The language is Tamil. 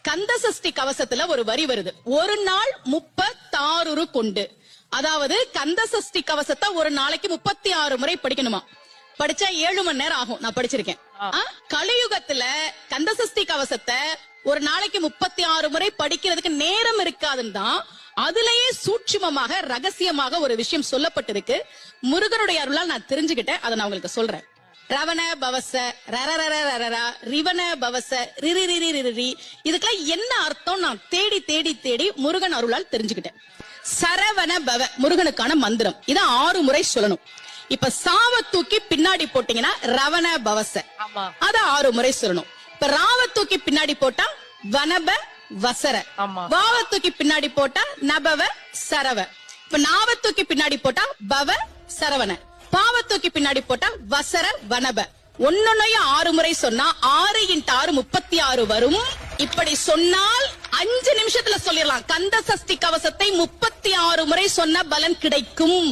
கந்த சஷ்டி கவசத்துல ஒரு வரி வருது, ஒரு நாள் 36 கொண்டு. அதாவது கந்த சஷ்டி கவசத்தை ஒரு நாளைக்கு 36 முறை படிக்கணுமா. படிச்சா 7 மணி நேரம் ஆகும். நான் படிச்சிருக்கேன். கலியுகத்துல கந்த சஷ்டி கவசத்தை ஒரு நாளைக்கு 36 முறை படிக்கிறதுக்கு நேரம் இருக்காதுன்னு தான் அதுலயே சூட்சுமமாக ரகசியமாக ஒரு விஷயம் சொல்லப்பட்டிருக்கு. முருகனுடைய அருளால் நான் தெரிஞ்சுக்கிட்டேன். அதை நான் உங்களுக்கு சொல்றேன். ரவண பவச ரரரரரரா ரிவண பவச ரிரிரிரிரிரி, இதுக்கெல்லாம் என்ன அர்த்தம் நான் தேடி தேடி தேடி முருகன் அருளால் தெரிஞ்சுக்கிட்டேன். சரவண பவ முருகனுக்கான மந்திரம். இத 6 முறை சொல்லணும். இப்ப சாவ தூக்கி பின்னாடி போட்டீங்கன்னா ரவண பவச, அத 6 முறை சொல்லணும். இப்ப ராவ தூக்கி பின்னாடி போட்டா வனப வசர, வாவ தூக்கி பின்னாடி போட்டா நபவ சரவ, இப்ப நாவ தூக்கி பின்னாடி போட்டா பவ சரவண, பாவத்தூக்கி பின்னாடி போட்டா வசர வனப. ஒன்னொன்னையும் 6 முறை சொன்னா 6 × 6 36 வரும். இப்படி சொன்னால் 5 நிமிஷத்துல சொல்லிடலாம். கந்த சஷ்டி கவசத்தை 36 முறை சொன்ன பலன் கிடைக்கும்.